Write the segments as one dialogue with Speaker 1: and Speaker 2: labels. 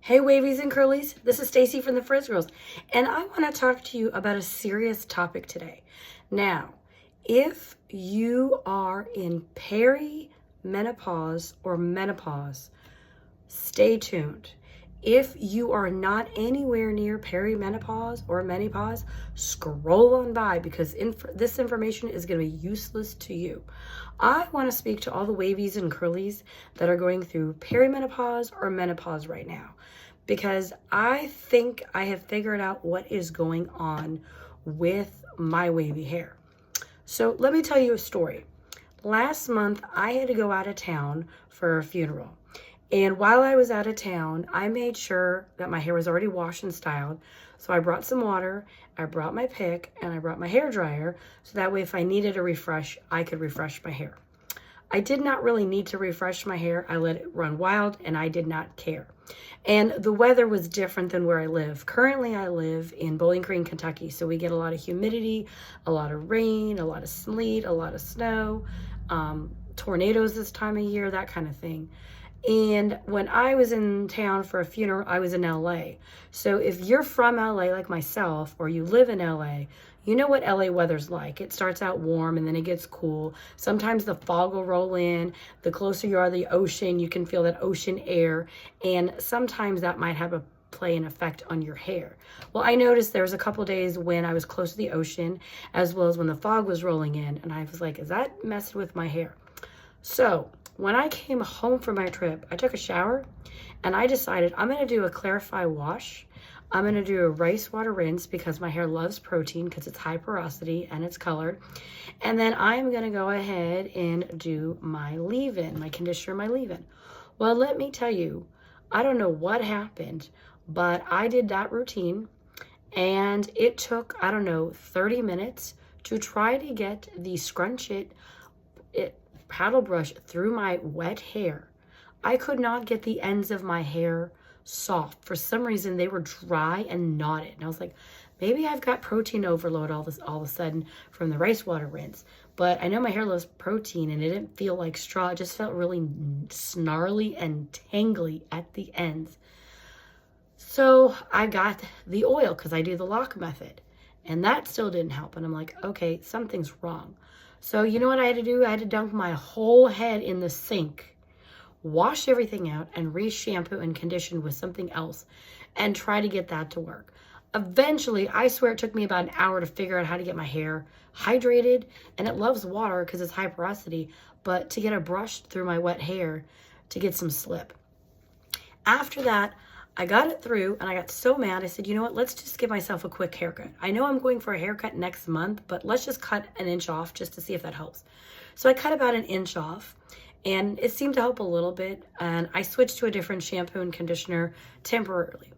Speaker 1: Hey wavies and curlies, this is Stacy from the Frizz Girls, and I want to talk to you about a serious topic today. Now, if you are in peri-menopause or menopause, stay tuned. If you are not anywhere near perimenopause or menopause, scroll on by because this information is going to be useless to you. I want to speak to all the wavies and curlies that are going through perimenopause or menopause right now because I think I have figured out what is going on with my wavy hair. So let me tell you a story. Last month, I had to go out of town for a funeral. And while I was out of town, I made sure that my hair was already washed and styled. So I brought some water, I brought my pick, and I brought my hair dryer. So that way, if I needed a refresh, I could refresh my hair. I did not really need to refresh my hair. I let it run wild and I did not care. And the weather was different than where I live. Currently, I live in Bowling Green, Kentucky. So we get a lot of humidity, a lot of rain, a lot of sleet, a lot of snow, tornadoes this time of year, that kind of thing. And when I was in town for a funeral, I was in LA. So if you're from LA like myself, or you live in LA, you know what LA weather's like. It starts out warm and then it gets cool. Sometimes the fog will roll in. The closer you are to the ocean, you can feel that ocean air. And sometimes that might have play an effect on your hair. Well, I noticed there was a couple days when I was close to the ocean, as well as when the fog was rolling in. And I was like, is that messing with my hair? So when I came home from my trip, I took a shower and I decided I'm going to do a clarify wash. I'm going to do a rice water rinse because my hair loves protein because it's high porosity and it's colored. And then I'm going to go ahead and do my leave-in, my conditioner, my leave-in. Well, let me tell you, I don't know what happened, but I did that routine and it took, 30 minutes to try to get the scrunch it paddle brush through my wet hair. I could not get the ends of my hair soft. For some reason, they were dry and knotted. And I was like, maybe I've got protein overload all of a sudden from the rice water rinse. But I know my hair loves protein and it didn't feel like straw. It just felt really snarly and tangly at the ends. So I got the oil because I do the lock method. And that still didn't help. And I'm like, okay, something's wrong. So you know what I had to do? I had to dunk my whole head in the sink, wash everything out, and re-shampoo and condition with something else and try to get that to work. Eventually, I swear it took me about an hour to figure out how to get my hair hydrated, and it loves water because it's high porosity, but to get a brush through my wet hair to get some slip. After that, I got it through and I got so mad. I said, you know what? Let's just give myself a quick haircut. I know I'm going for a haircut next month, but let's just cut an inch off just to see if that helps. So I cut about an inch off and it seemed to help a little bit. And I switched to a different shampoo and conditioner temporarily.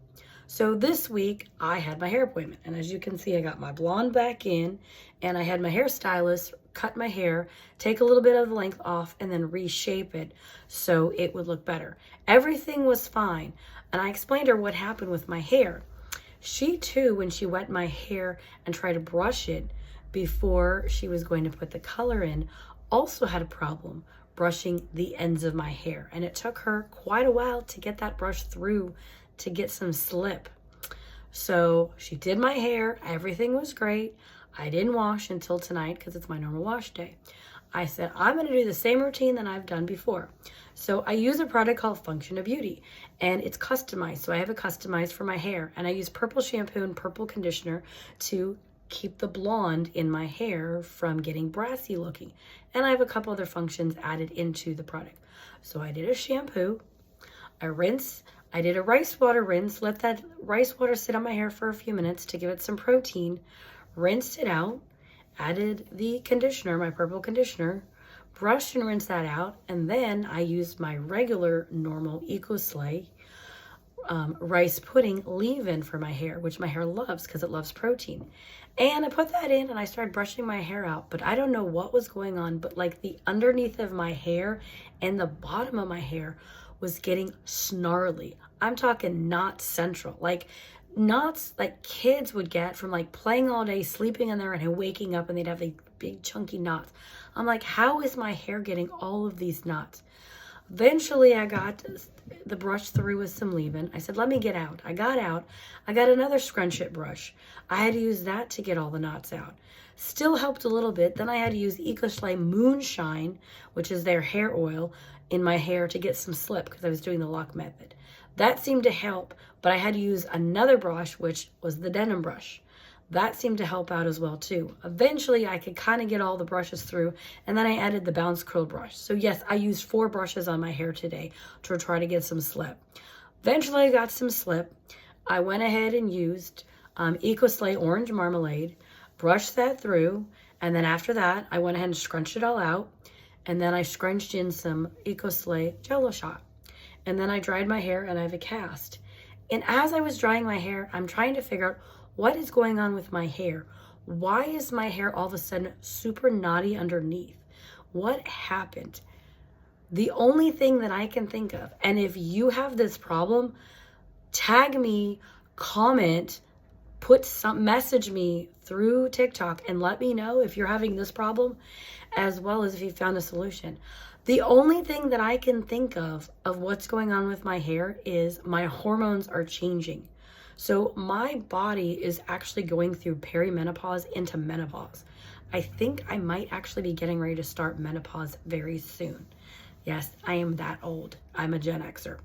Speaker 1: So this week I had my hair appointment. And as you can see, I got my blonde back in and I had my hairstylist cut my hair, take a little bit of the length off, and then reshape it so it would look better. Everything was fine. And I explained to her what happened with my hair. She too, when she wet my hair and tried to brush it before she was going to put the color in, also had a problem brushing the ends of my hair. And it took her quite a while to get that brush through to get some slip. So she did my hair. Everything was great. I didn't wash until tonight because it's my normal wash day. I said, I'm going to do the same routine that I've done before. So I use a product called Function of Beauty and it's customized. So I have it customized for my hair and I use purple shampoo and purple conditioner to keep the blonde in my hair from getting brassy looking. And I have a couple other functions added into the product. So I did a shampoo, I did a rice water rinse, let that rice water sit on my hair for a few minutes to give it some protein, rinsed it out, added the conditioner, my purple conditioner, brushed and rinsed that out, and then I used my regular normal EcoSlay rice pudding leave-in for my hair, which my hair loves because it loves protein. And I put that in and I started brushing my hair out, but I don't know what was going on, but like the underneath of my hair and the bottom of my hair was getting snarly. I'm talking knot central, like knots like kids would get from like playing all day, sleeping in there and waking up and they'd have like big chunky knots. I'm like, how is my hair getting all of these knots? Eventually I got the brush through with some leave-in. I said, let me get out. I got out. I got another scrunch it brush. I had to use that to get all the knots out. Still helped a little bit. Then I had to use EcoSlay Moonshine, which is their hair oil, in my hair to get some slip because I was doing the lock method. That seemed to help, but I had to use another brush, which was the denim brush. That seemed to help out as well too. Eventually I could kind of get all the brushes through, and then I added the bounce curl brush. So yes, I used 4 brushes on my hair today to try to get some slip. Eventually I got some slip. I went ahead and used EcoSlay Orange Marmalade, brushed that through, and then after that I went ahead and scrunched it all out, and then I scrunched in some EcoSlay Jello Shot. And then I dried my hair and I have a cast. And as I was drying my hair, I'm trying to figure out what is going on with my hair. Why is my hair all of a sudden super knotty underneath? What happened? The only thing that I can think of, and if you have this problem, tag me, comment, message me through TikTok and let me know if you're having this problem, as well as if you found a solution. The only thing that I can think of what's going on with my hair is my hormones are changing. So my body is actually going through perimenopause into menopause. I think I might actually be getting ready to start menopause very soon. Yes, I am that old. I'm a Gen Xer.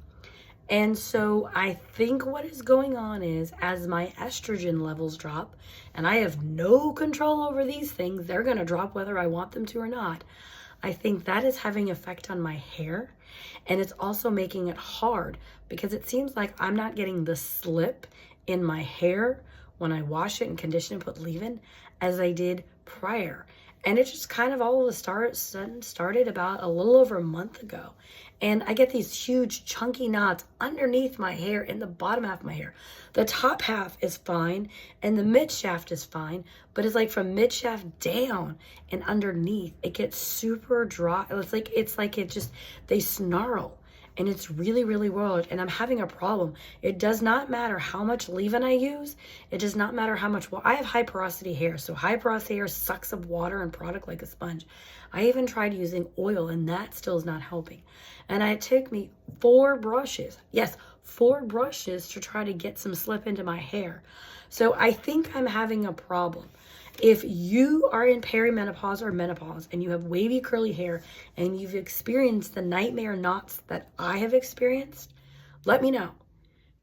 Speaker 1: And so I think what is going on is as my estrogen levels drop, and I have no control over these things, they're going to drop whether I want them to or not. I think that is having effect on my hair, and it's also making it hard because it seems like I'm not getting the slip in my hair when I wash it and condition and put leave-in as I did prior. And it just kind of all of a sudden started about a little over a month ago. And I get these huge chunky knots underneath my hair in the bottom half of my hair. The top half is fine and the mid shaft is fine, but it's like from mid shaft down and underneath, it gets super dry. They snarl. And it's really, really weird. And I'm having a problem. It does not matter how much leave-in I use. It does not matter how much I have high porosity hair. So high porosity hair sucks up water and product like a sponge. I even tried using oil and that still is not helping. And it took me 4 brushes. Yes, 4 brushes to try to get some slip into my hair. So I think I'm having a problem. If you are in perimenopause or menopause and you have wavy curly hair and you've experienced the nightmare knots that I have experienced, let me know.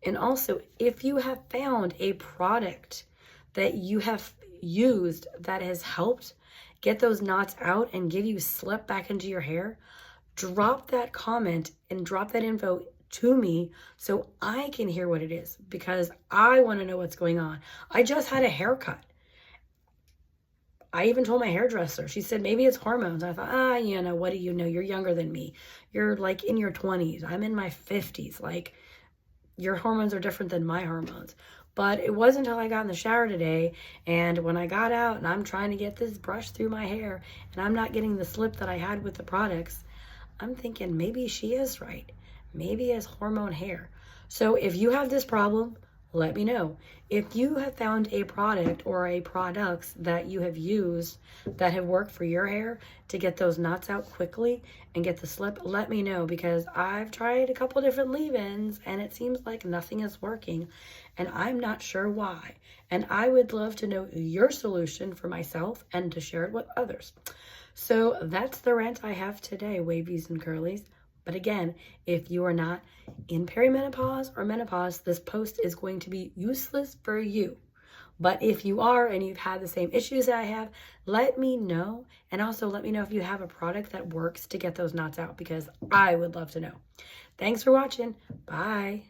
Speaker 1: And also, if you have found a product that you have used that has helped get those knots out and give you slip back into your hair, drop that comment and drop that info to me so I can hear what it is, because I want to know what's going on. I just had a haircut. I even told my hairdresser, she said, maybe it's hormones. I thought, what do you know? You're younger than me. You're like in your 20s. I'm in my 50s. Like, your hormones are different than my hormones. But it wasn't until I got in the shower today, and when I got out and I'm trying to get this brush through my hair and I'm not getting the slip that I had with the products, I'm thinking maybe she is right. Maybe it's hormone hair. So if you have this problem, let me know. If you have found a product or a products that you have used that have worked for your hair to get those knots out quickly and get the slip, let me know, because I've tried a couple different leave-ins and it seems like nothing is working and I'm not sure why. And I would love to know your solution for myself and to share it with others. So that's the rant I have today, wavies and curlies. But again, if you are not in perimenopause or menopause, this post is going to be useless for you. But if you are and you've had the same issues that I have, let me know. And also let me know if you have a product that works to get those knots out, because I would love to know. Thanks for watching. Bye.